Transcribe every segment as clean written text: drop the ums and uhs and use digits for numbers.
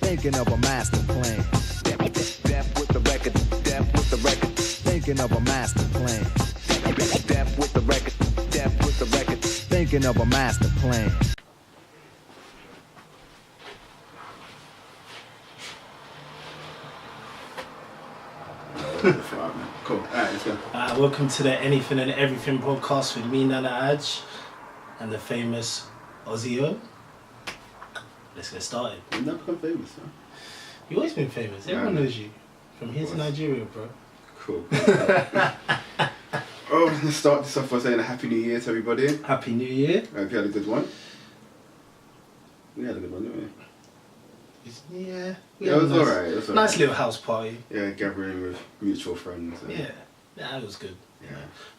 Thinking of a master plan. Death with the record. Death with the record. Thinking of a master plan. Death with the record. Death with the record. Thinking of a master plan. Cool. Alright, let's go. Welcome to the Anything and Everything podcast with me, Nana Aj, and the famous Ozio. Let's get started. You've never become famous, huh? You've always been famous. Everyone knows you. From here to Nigeria, bro. Cool. Oh, let's start this off by saying a Happy New Year to everybody. Happy New Year. I hope you had a good one. We had a good one, didn't we? Yeah. Yeah, it was alright. Nice little house party. Yeah, gathering with mutual friends. And Yeah, it was good. Yeah.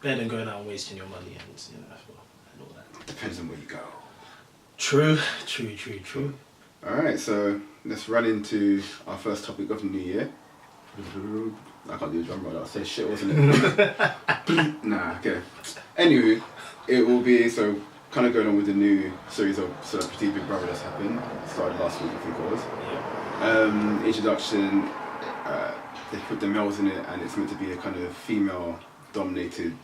Better than going out and wasting your money and and all that. Depends on where you go. True. Alright, so let's run into our first topic of the new year. I can't do a drum roll, that was shit, wasn't it? Nah, okay. Anyway, it will be, so kind of going on with the new series of Celebrity Big Brother that's happened. Started last week, I think it was. Yeah. Introduction, they put the males in it and it's meant to be a kind of female dominated,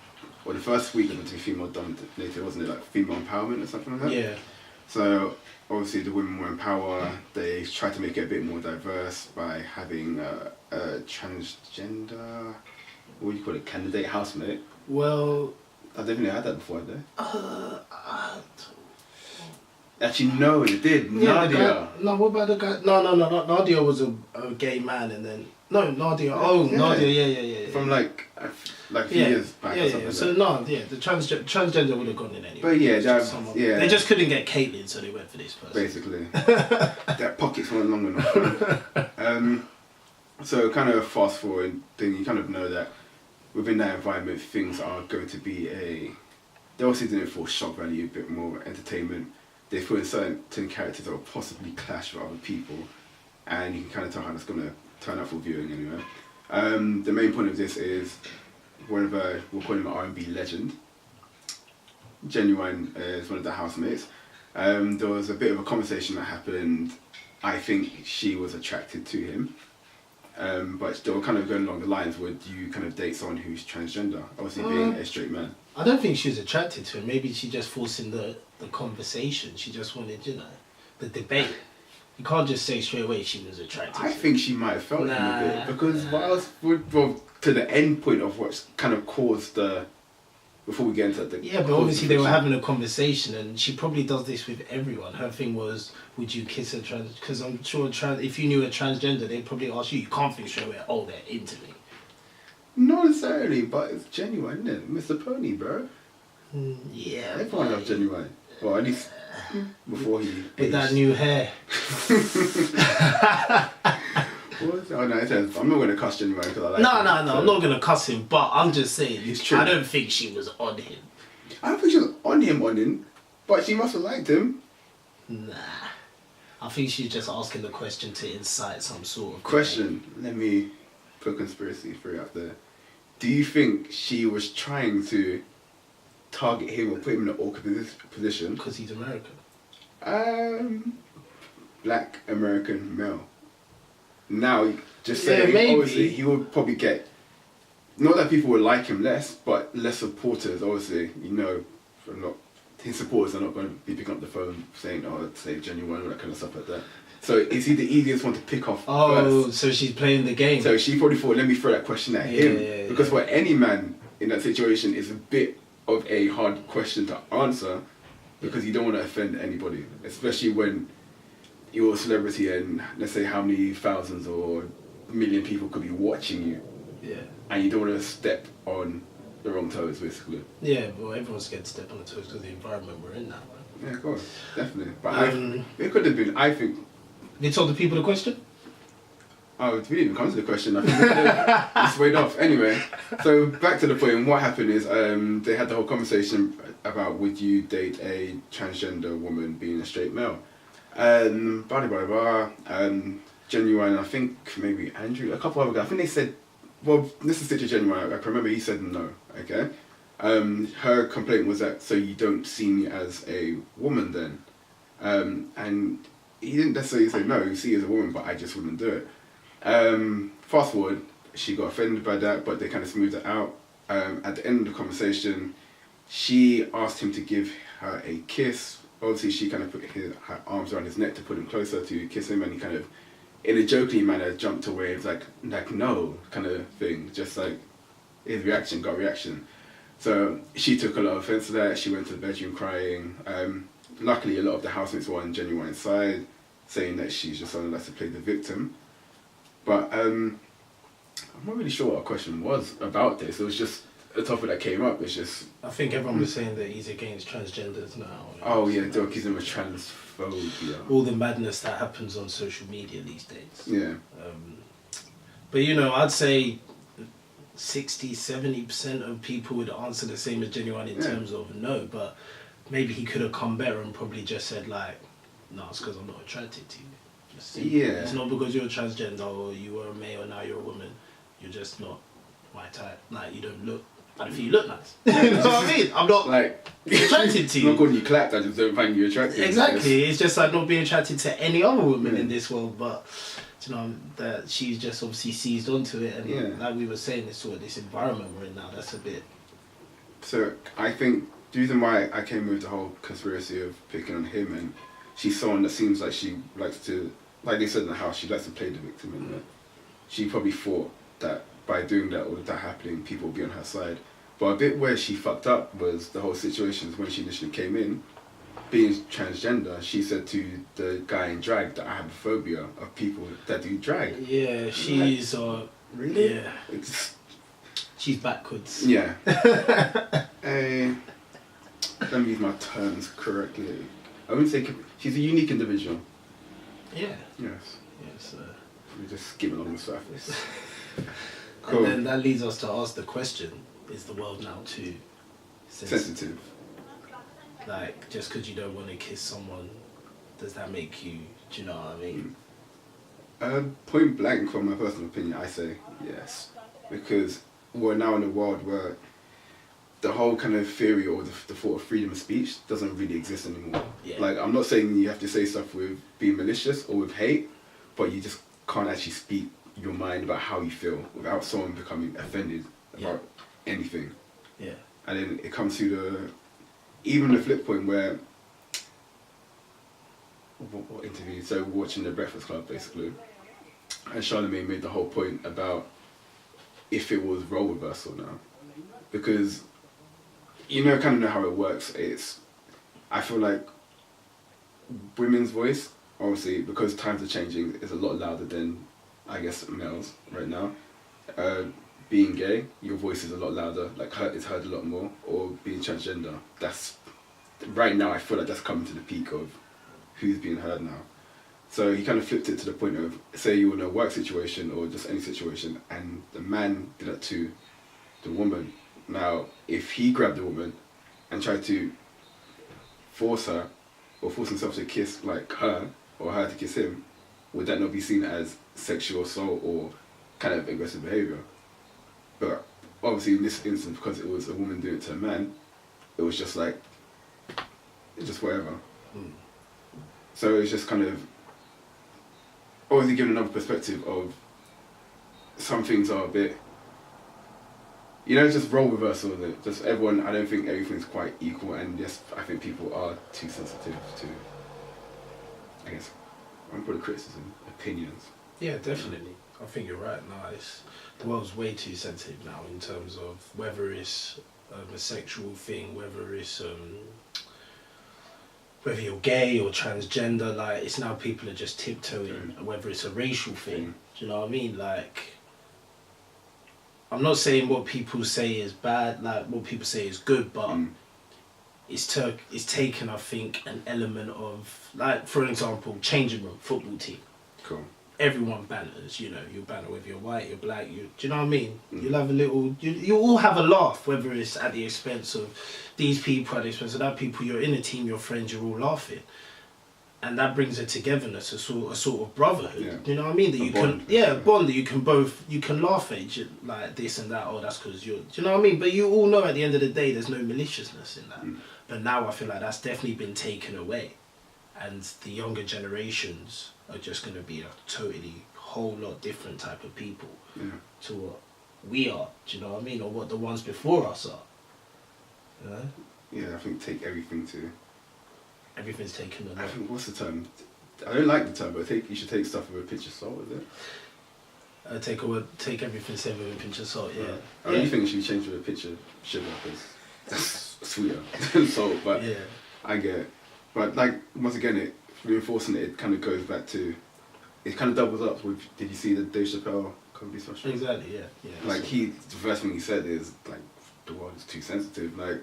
well the first week was meant to be female dominated, wasn't it? Like female empowerment or something like that? Yeah. So obviously the women were in power. They tried to make it a bit more diverse by having a transgender, what do you call it, candidate housemate. Well, I don't think they had that before, had they? Actually, no, they did. yeah, Nadia. What about the guy? No. Nadia was a gay man, and then Nadia. Oh, Yeah. Nadia. Yeah. From like a few years back or something. Yeah. So the transgender would have gone in anyway. But yeah, They just couldn't get Caitlyn, so they went for this person. Basically, their pockets weren't long enough. So kind of fast forward, then you kind of know that within that environment, things are going to be they obviously did it for shock value, a bit more entertainment. They put in certain characters that will possibly clash with other people, and you can kind of tell how that's going to turn out for viewing anyway. The main point of this is, we'll call him an R&B legend. Ginuwine is one of the housemates. There was a bit of a conversation that happened. I think she was attracted to him. But they were kind of going along the lines, would you kind of date someone who's transgender? Obviously being a straight man. I don't think she was attracted to him. Maybe she just forced in the conversation. She just wanted, the debate. You can't just say straight away she was attracted I to think she might have felt him a bit. Because what else to the end point of what's kind of caused before we get into the... Yeah, but obviously they were having a conversation, and she probably does this with everyone. Her thing was, would you kiss a trans... Because I'm sure if you knew a transgender, they'd probably ask you. You can't think straight away, oh, they're into me. Not necessarily, but it's Ginuwine, isn't it? Mr. Pony, bro. Yeah. Everyone loves Ginuwine. Well, at least before he With aged. that new hair. Oh no, it says, I'm not going to cuss Ginuwine because I like No, him, no, so. I'm not going to cuss him, but I'm just saying, It's true. I don't think she was on him. I don't think she was on him, but she must have liked him. Nah. I think she's just asking the question to incite some sort of... Question, let me put a conspiracy theory out there. Do you think she was trying to target him or put him in an awkward position? Because he's American. Black American male. Now, just Yeah, saying, maybe. obviously, he would probably get, not that people would like him less, but less supporters, obviously, his supporters are not going to be picking up the phone saying, oh, say Ginuwine, all that kind of stuff like that. So is he the easiest one to pick off first? So she's playing the game. So she probably thought, let me throw that question at him. Yeah. Because for any man in that situation, it's a bit of a hard question to answer because you don't want to offend anybody, especially when you're a celebrity and let's say how many thousands or million people could be watching you. Yeah. And you don't want to step on the wrong toes, basically. Yeah, well, everyone's scared to step on the toes because of the environment we're in now, right? Yeah, of course, definitely. But it could have been, I think... They told the people the question? Oh, it really even comes to the question. I think it's weighed off. Anyway, so back to the point. What happened is they had the whole conversation about would you date a transgender woman being a straight male. Ginuwine, I think maybe Andrew, a couple other guys. I think they said, well, this is such a Ginuwine. I can remember he said no. Okay. Her complaint was that so you don't see me as a woman then, and he didn't necessarily say no. You see, as a woman, but I just wouldn't do it. Fast forward, she got offended by that, but they kind of smoothed it out. At the end of the conversation, she asked him to give her a kiss. Obviously, she kind of put her arms around his neck to put him closer to kiss him, and he kind of, in a jokingly manner, jumped away. It was like no kind of thing. Just like his reaction got reaction. So she took a lot of offense to that. She went to the bedroom crying. Luckily, a lot of the housemates were on Ginuwine's side, saying that she's just someone that likes to play the victim. But I'm not really sure what our question was about this. It was just a topic that came up. It's just... I think everyone was saying that he's against transgenders now. Oh yeah, they're accusing him of transphobia. All the madness that happens on social media these days. Yeah. But you know, I'd say 60-70% of people would answer the same as Ginuwine in terms of no, but maybe he could have come better and probably just said like, no, it's because I'm not attracted to you. Just it's not because you're a transgender or you were a male and now you're a woman. You're just not my type. Like, you don't look... I don't think you look nice. You know what I mean? I'm not like attracted to you. I'm not calling you clapped, I just don't find you attractive. Exactly. It's just like not being attracted to any other woman in this world, but you know that she's just obviously seized onto it, and like we were saying, this sort of this environment we're in now. That's a bit. So I think the reason why I came with the whole conspiracy of picking on him, and she's someone that seems like she likes to, like they said in the house, she likes to play the victim, and she probably thought that by doing that, all of that happening, people would be on her side. But a bit where she fucked up was the whole situation when she initially came in, being transgender, she said to the guy in drag that I have a phobia of people that do drag. Yeah, she's really? Yeah. She's backwards. Yeah. Let me use my terms correctly. I wouldn't say she's a unique individual. Yeah. Yes. Yes. We just skim along the surface. Cool. And then that leads us to ask the question: is the world now too sensitive? Like, just because you don't want to kiss someone, does that make you? Do you know what I mean? Point blank, from my personal opinion, I say yes, because we're now in a world where the whole kind of theory or the thought of freedom of speech doesn't really exist anymore. Yeah. Like, I'm not saying you have to say stuff with being malicious or with hate, but you just can't actually speak your mind about how you feel without someone becoming offended about anything. Yeah. And then it comes to even the flip point where, what interview? So watching the Breakfast Club basically, and Charlamagne made the whole point about if it was role reversal now, because you know, kind of know how it works. I feel like women's voice, obviously, because times are changing, is a lot louder than, I guess, males right now. Being gay, your voice is a lot louder, like it's heard a lot more. Or being transgender, that's right now. I feel like that's coming to the peak of who's being heard now. So he kind of flipped it to the point of, say you were in a work situation or just any situation, and the man did that to the woman. Now, if he grabbed the woman and tried to force her or force himself to kiss like her or her to kiss him, would that not be seen as sexual assault or kind of aggressive behaviour? But obviously in this instance, because it was a woman doing it to a man, it was just like, it's just whatever. So it's just kind of obviously giving another perspective of some things are a bit, you know, just role reversal of it. Just everyone, I don't think everything's quite equal, and yes, I think people are too sensitive to, I guess, I'm put a criticism, opinions. Yeah, definitely. I think you're right. No, the world's way too sensitive now in terms of whether it's a sexual thing, whether it's whether you're gay or transgender. Like, it's now people are just tiptoeing. Whether it's a racial thing, do you know what I mean? Like, I'm not saying what people say is bad, like what people say is good, but it's taken, I think, an element of, like, for example, changing room, football team. Cool. Everyone banters, you know, you banter whether you're white, you're black, do you know what I mean? You'll have a little, you all have a laugh, whether it's at the expense of these people, at the expense of that people, you're in a team, you're friends, you're all laughing. And that brings a togetherness, a sort of brotherhood. Yeah. You know what I mean? That you bond, bond that you can laugh at each, like this and that. Oh, that's because you're. Do you know what I mean? But you all know at the end of the day, there's no maliciousness in that. But now I feel like that's definitely been taken away, and the younger generations are just going to be a totally whole lot different type of people to what we are. Do you know what I mean? Or what the ones before us are. You know? Yeah, I think take everything to. Everything's taken I away. think what's the term? I don't like the term, but you should take stuff with a pinch of salt, is it? Take everything said with a pinch of salt. Yeah. I only think it should be changed with a pinch of sugar because that's sweeter than salt. But Yeah. I get it. But like once again, it reinforcing it kind of goes back to. It kind of doubles up with. Did you see the Dave Chappelle comedy special? Exactly. Yeah. Yeah. Like the first thing he said is like the world is too sensitive. Like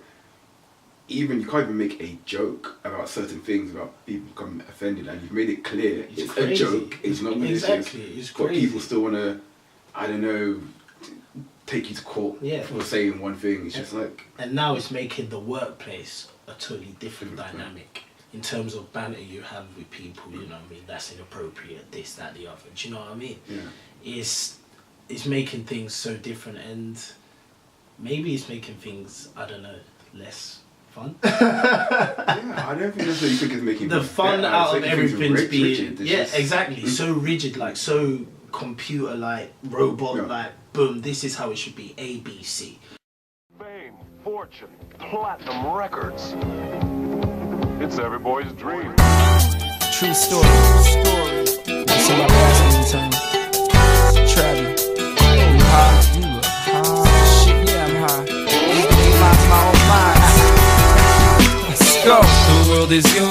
even you can't even make a joke about certain things about people becoming offended, and you've made it clear it's crazy. a joke. It's not malicious. Exactly. It's But crazy. people still want to, I don't know, take you to court for saying one thing. It's just like. And now it's making the workplace a totally different dynamic in terms of banter you have with people. You know what I mean? That's inappropriate. This, that, the other. Do you know what I mean? Yeah. It's making things so different, and maybe it's making things, I don't know, less fun. Yeah, I don't think that's what you think is making The fun better. out It's of making things everything's being rigid. It's just- exactly so rigid, like so computer like robot like boom, this is how it should be, ABC. Fame, fortune, platinum records. It's every boy's dream. True story. That's all I'm asking in turn. Travis, you high? You look high. Shit, yeah, I'm high. You lost my own mind. Let's go. The world is yours.